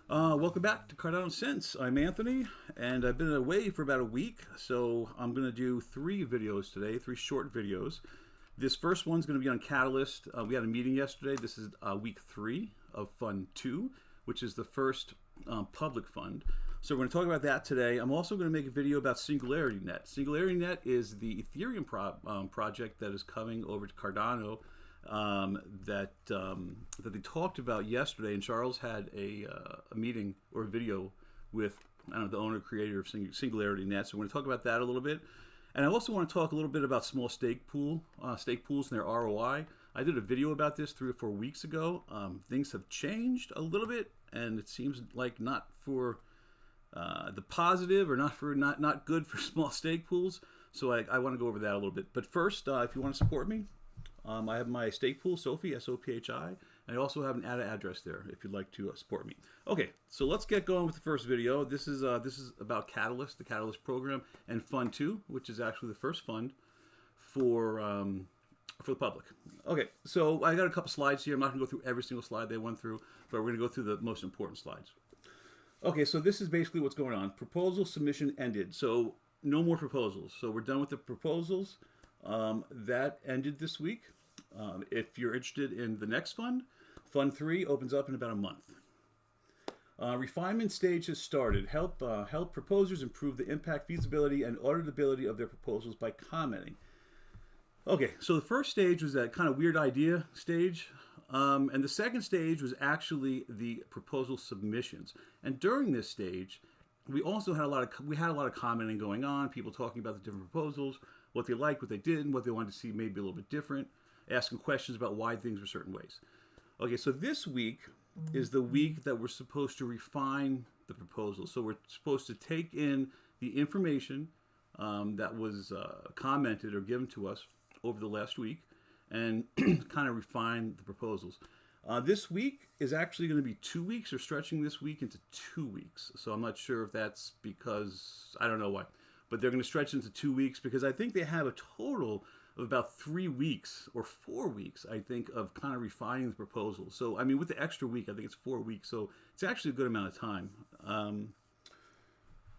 Welcome back to Cardano Sense. I'm Anthony, and I've been away for about a week, so I'm going to do 3 videos today, 3 short videos. This first one's going to be on Catalyst. We had a meeting yesterday. This is week 3 of Fund 2, which is the first public fund. So we're going to talk about that today. I'm also going to make a video about SingularityNet. SingularityNet is the Ethereum project that is coming over to Cardano that they talked about yesterday, and Charles had a meeting or a video with the owner creator of SingularityNet. So we're going to talk about that a little bit, and I also want to talk a little bit about small stake pools and their ROI. I did a video about this 3 or 4 weeks ago. Things have changed a little bit, and it seems like not for the positive, or not good for small stake pools. So I want to go over that a little bit. But first, if you want to support me, I have my stake pool, Sophie, S-O-P-H-I, and I also have an address there if you'd like to support me. Okay, so let's get going with the first video. This is about Catalyst, the Catalyst program, and Fund 2, which is actually the first fund for the public. Okay, so I got a couple slides here. I'm not going to go through every single slide they went through, but we're going to go through the most important slides. Okay, so this is basically what's going on. Proposal submission ended, so no more proposals. So we're done with the proposals. That ended this week. If you're interested in the next fund, Fund 3 opens up in about a month. Refinement stage has started. Help proposers improve the impact, feasibility, and auditability of their proposals by commenting. Okay, so the first stage was that kind of weird idea stage. And the second stage was actually the proposal submissions. And during this stage, we also had a lot of commenting going on, people talking about the different proposals, what they liked, what they didn't, what they wanted to see maybe a little bit different, asking questions about why things were certain ways. Okay, so this week is the week that we're supposed to refine the proposal. So we're supposed to take in the information that was commented or given to us over the last week and kind of refine the proposals. This week is actually going to be 2 weeks. They're stretching this week into 2 weeks. So I'm not sure if that's because, I don't know why, but they're going to stretch into 2 weeks because I think they have a total of about 3 weeks or 4 weeks, I think, of kind of refining the proposal. So, I mean, with the extra week, I think it's 4 weeks. So it's actually a good amount of time.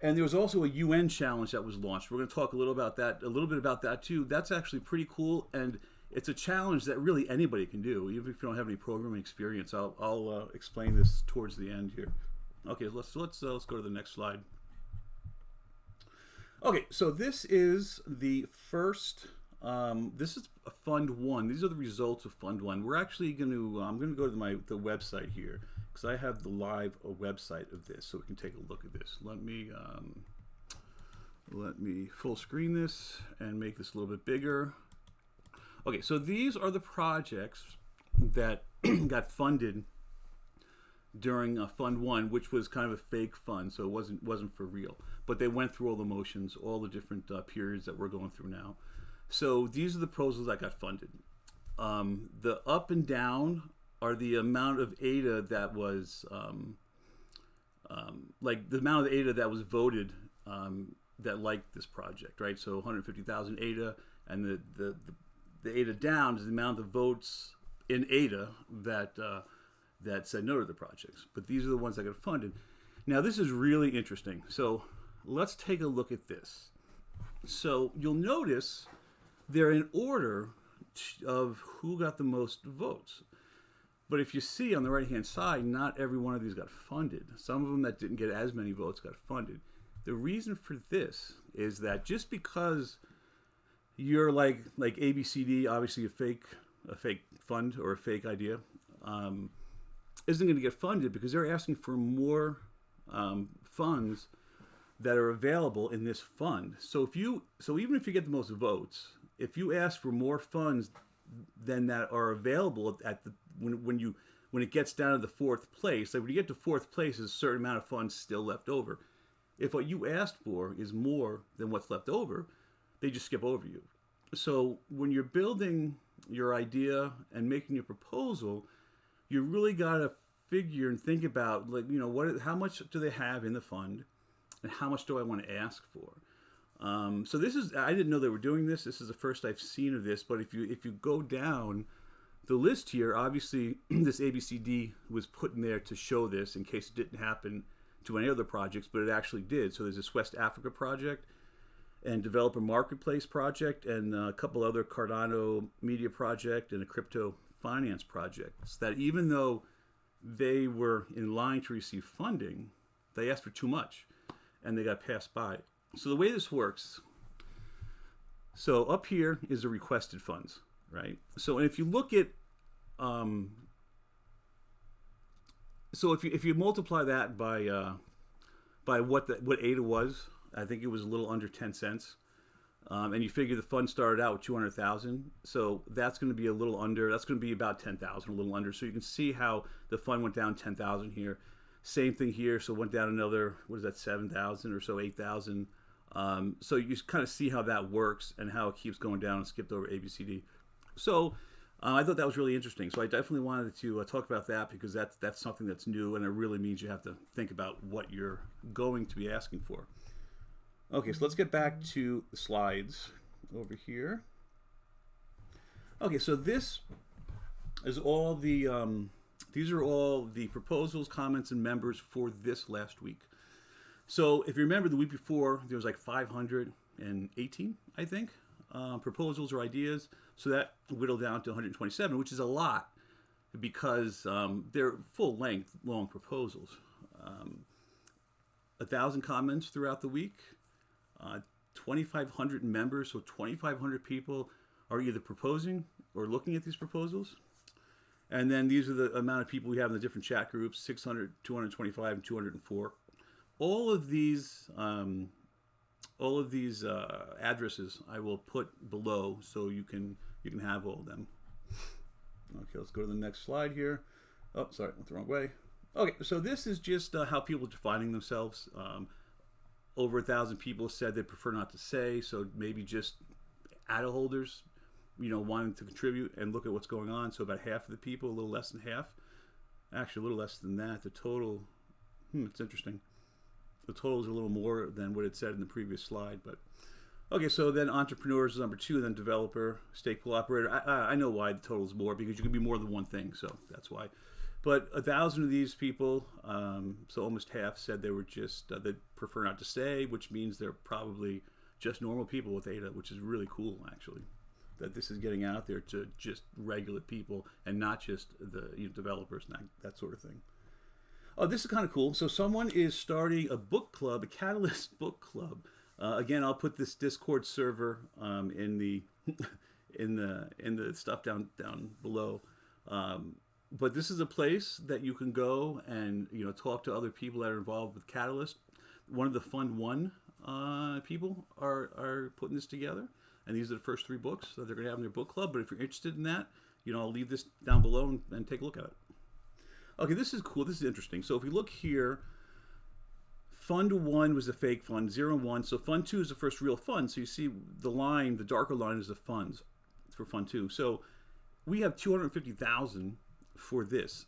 And there was also a UN challenge that was launched. We're going to talk a little bit about that too. That's actually pretty cool, and it's a challenge that really anybody can do, even if you don't have any programming experience. I'll explain this towards the end here. Okay, let's go to the next slide. Okay, so this is the first. This is Fund 1. These are the results of Fund 1. We're actually going to. I'm going to go to the website here because I have the live website of this, so we can take a look at this. Let me full screen this and make this a little bit bigger. Okay, so these are the projects that got funded during Fund 1, which was kind of a fake fund, so it wasn't for real. But they went through all the motions, all the different periods that we're going through now. So these are the proposals that got funded. The up and down are the amount of ADA that was, like the amount of ADA that was voted that liked this project, right? So 150,000 ADA, and the ADA down is the amount of votes in ADA that said no to the projects. But these are the ones that got funded. Now this is really interesting. So let's take a look at this. So you'll notice they're in order of who got the most votes. But if you see on the right-hand side, not every one of these got funded. Some of them that didn't get as many votes got funded. The reason for this is that just because you're like ABCD, obviously a fake fund or a fake idea, isn't going to get funded because they're asking for more funds that are available in this fund. So even if you get the most votes, if you ask for more funds than that are available at the when it gets down to the 4th place, like when you get to 4th place, there's a certain amount of funds still left over. If what you asked for is more than what's left over, they just skip over you. So when you're building your idea and making your proposal, you really got to figure and think about, like, how much do they have in the fund, and how much do I want to ask for? So this is, I didn't know they were doing this. This is the first I've seen of this. But if you go down The list here, obviously, this ABCD was put in there to show this in case it didn't happen to any other projects, but it actually did. So there's this West Africa project and Developer Marketplace project and a couple other Cardano media project and a crypto finance project. So that even though they were in line to receive funding, they asked for too much and they got passed by. So the way this works, so up here is the requested funds, right? So if you look at, so if you multiply that by what ADA was, I think it was a little under 10 cents. And you figure the fund started out with 200,000. So that's going to be a little under, that's going to be about 10,000, a little under. So you can see how the fund went down 10,000 here. Same thing here. So it went down another, what is that, 7,000 or so, 8,000. So you kind of see how that works and how it keeps going down and skipped over ABCD. So I thought that was really interesting. So I definitely wanted to talk about that because that's something that's new and it really means you have to think about what you're going to be asking for. Okay, so let's get back to the slides over here. Okay, so this is all the, these are all the proposals, comments, and members for this last week. So if you remember the week before, there was like 518, I think, proposals or ideas. So that whittled down to 127, which is a lot because they're full-length, long proposals. 1,000 comments throughout the week. 2,500 members, so 2,500 people are either proposing or looking at these proposals. And then these are the amount of people we have in the different chat groups, 600, 225, and 204. All of these addresses I will put below so you can have all of them. Okay, let's go to the next slide here. Oh, sorry, went the wrong way. Okay, so this is just how people are defining themselves. Over 1,000 people said they prefer not to say, so maybe just ADA holders, wanting to contribute and look at what's going on. So about half of the people, a little less than half, actually a little less than that. The total, it's interesting. The total is a little more than what it said in the previous slide, but okay. So then entrepreneurs is number 2, then developer, stake pool operator. I know why the total is more because you can be more than one thing, so that's why. But 1,000 of these people, so almost half, said they were just, they prefer not to say, which means they're probably just normal people with ADA, which is really cool, actually, that this is getting out there to just regular people and not just the developers and that sort of thing. Oh, this is kind of cool. So someone is starting a book club, a Catalyst book club. Again, I'll put this Discord server in the stuff down below. But this is a place that you can go and talk to other people that are involved with Catalyst. One of the Fund 1 people are putting this together, and these are the first 3 books that they're going to have in their book club. But if you're interested in that, I'll leave this down below and take a look at it. Okay, this is cool. This is interesting. So if we look here, Fund 1 was a fake fund, 0 and 1. So Fund 2 is the first real fund. So you see the line, the darker line is the funds for Fund 2. So we have 250,000 for this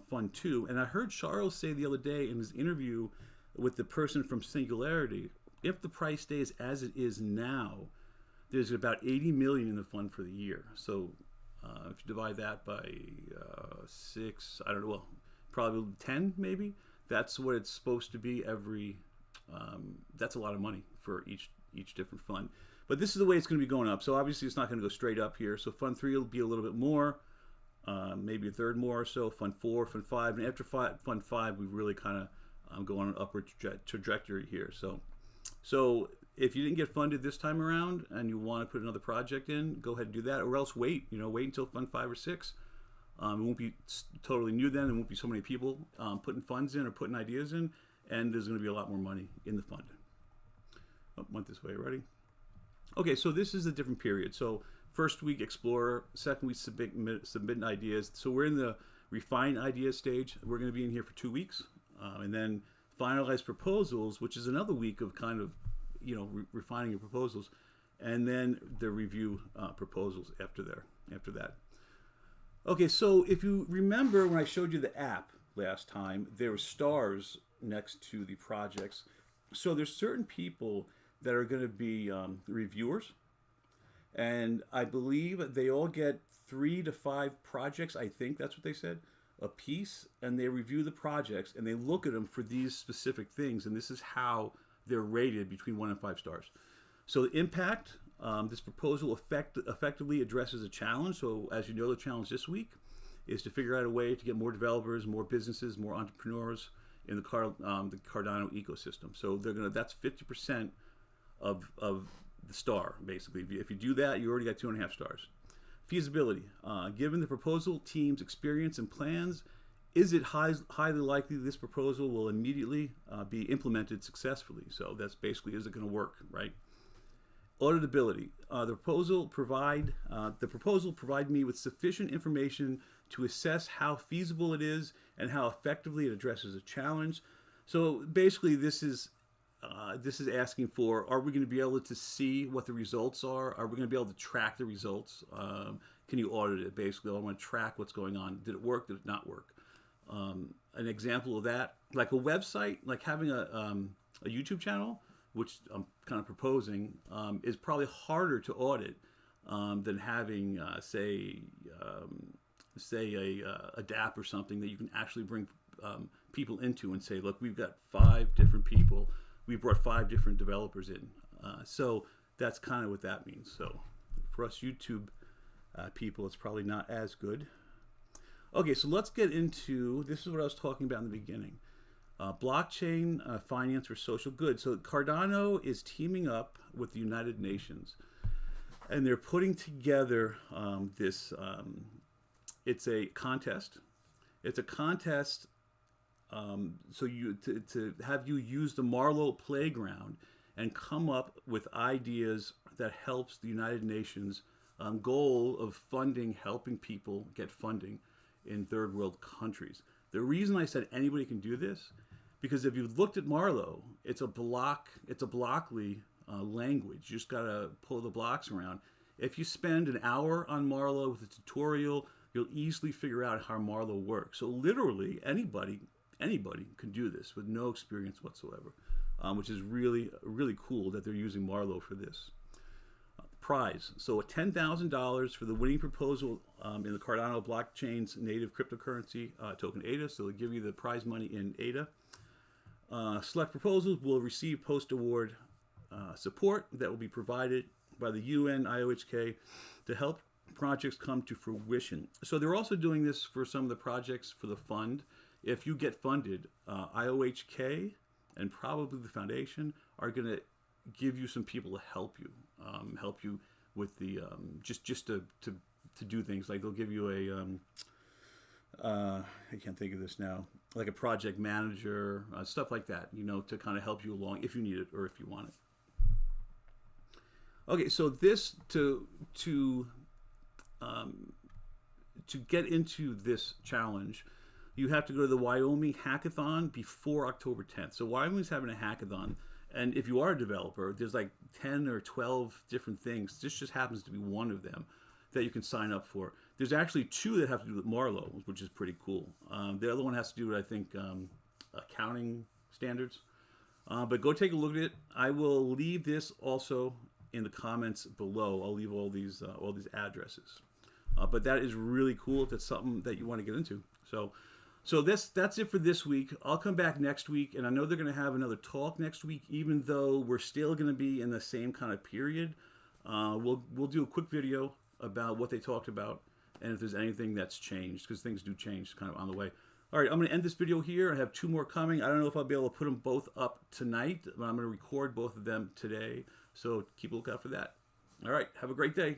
Fund 2. And I heard Charles say the other day in his interview with the person from Singularity, if the price stays as it is now, there's about 80 million in the fund for the year. So if you divide that by 6, I don't know, well, probably 10 maybe, that's what it's supposed to be every, that's a lot of money for each different fund. But this is the way it's going to be going up. So obviously it's not going to go straight up here. So Fund 3 will be a little bit more, maybe a third more or so, Fund 4, Fund 5, and after Fund 5, we really kind of go on an upward trajectory here. So if you didn't get funded this time around and you want to put another project in, go ahead and do that, or else wait until Fund 5 or 6. It won't be totally new then. There won't be so many people putting funds in or putting ideas in, and there's going to be a lot more money in the fund. Oh, went this way already. Okay, so this is a different period. So first week, explore. Second week, submitting ideas. So we're in the refine ideas stage. We're going to be in here for 2 weeks. And then finalize proposals, which is another week of kind of, refining your proposals. And then the review proposals after that. Okay, so if you remember when I showed you the app last time, there were stars next to the projects. So there's certain people that are going to be reviewers, and I believe they all get 3 to 5 projects, I think that's what they said, a piece, and they review the projects and they look at them for these specific things, and this is how they're rated between 1 and 5 stars. So the impact, this proposal effectively addresses a challenge. So as you know, the challenge this week is to figure out a way to get more developers, more businesses, more entrepreneurs in the Cardano ecosystem. So that's 50% of the star, basically. If you do that, you already got 2.5 stars. Feasibility. Given the proposal team's experience and plans, is it highly likely this proposal will immediately be implemented successfully? So that's basically, is it going to work, right? Auditability. The proposal provide me with sufficient information to assess how feasible it is and how effectively it addresses a challenge. So basically, this is asking for, are we going to be able to see what the results are? Are we going to be able to track the results? Can you audit it? Basically, I want to track what's going on. Did it work? Did it not work? An example of that, like a website, like having a YouTube channel, which I'm kind of proposing, is probably harder to audit than having, say a DApp or something that you can actually bring people into and say, look, we've got 5 different people. We brought 5 different developers in. So that's kind of what that means. So for us YouTube people, it's probably not as good. Okay, so let's get into, this is what I was talking about in the beginning. Blockchain finance for social good. So Cardano is teaming up with the United Nations, and they're putting together this, it's a contest. It's a contest so to have you use the Marlowe playground and come up with ideas that helps the United Nations goal of funding, helping people get funding in third world countries. The reason I said anybody can do this, because if you've looked at Marlowe, it's a blockly language. You just gotta pull the blocks around. If you spend an hour on Marlowe with a tutorial, you'll easily figure out how Marlowe works. So literally anybody can do this with no experience whatsoever, which is really, really cool that they're using Marlowe for this. Prize. So $10,000 for the winning proposal in the Cardano blockchain's native cryptocurrency token ADA. So they give you the prize money in ADA. Select proposals will receive post-award support that will be provided by the UN IOHK to help projects come to fruition. So they're also doing this for some of the projects for the fund. If you get funded, IOHK and probably the foundation are going to give you some people to help you with the just to do things. Like they'll give you I can't think of this now, like a project manager, stuff like that, you know, to kind of help you along if you need it or if you want it. Okay, so this to get into this challenge, you have to go to the Wyoming Hackathon before October 10th. So Wyoming's having a hackathon, and if you are a developer, there's like 10 or 12 different things. This just happens to be one of them that you can sign up for. There's actually 2 that have to do with Marlowe, which is pretty cool. The other one has to do with, I think, accounting standards. But go take a look at it. I will leave this also in the comments below. I'll leave all these addresses. But that is really cool if that's something that you want to get into. So that's it for this week. I'll come back next week, and I know they're going to have another talk next week, even though we're still going to be in the same kind of period. We'll do a quick video about what they talked about and if there's anything that's changed, because things do change kind of on the way. All right, I'm going to end this video here. I have 2 more coming. I don't know if I'll be able to put them both up tonight, but I'm going to record both of them today. So keep a lookout for that. All right, have a great day.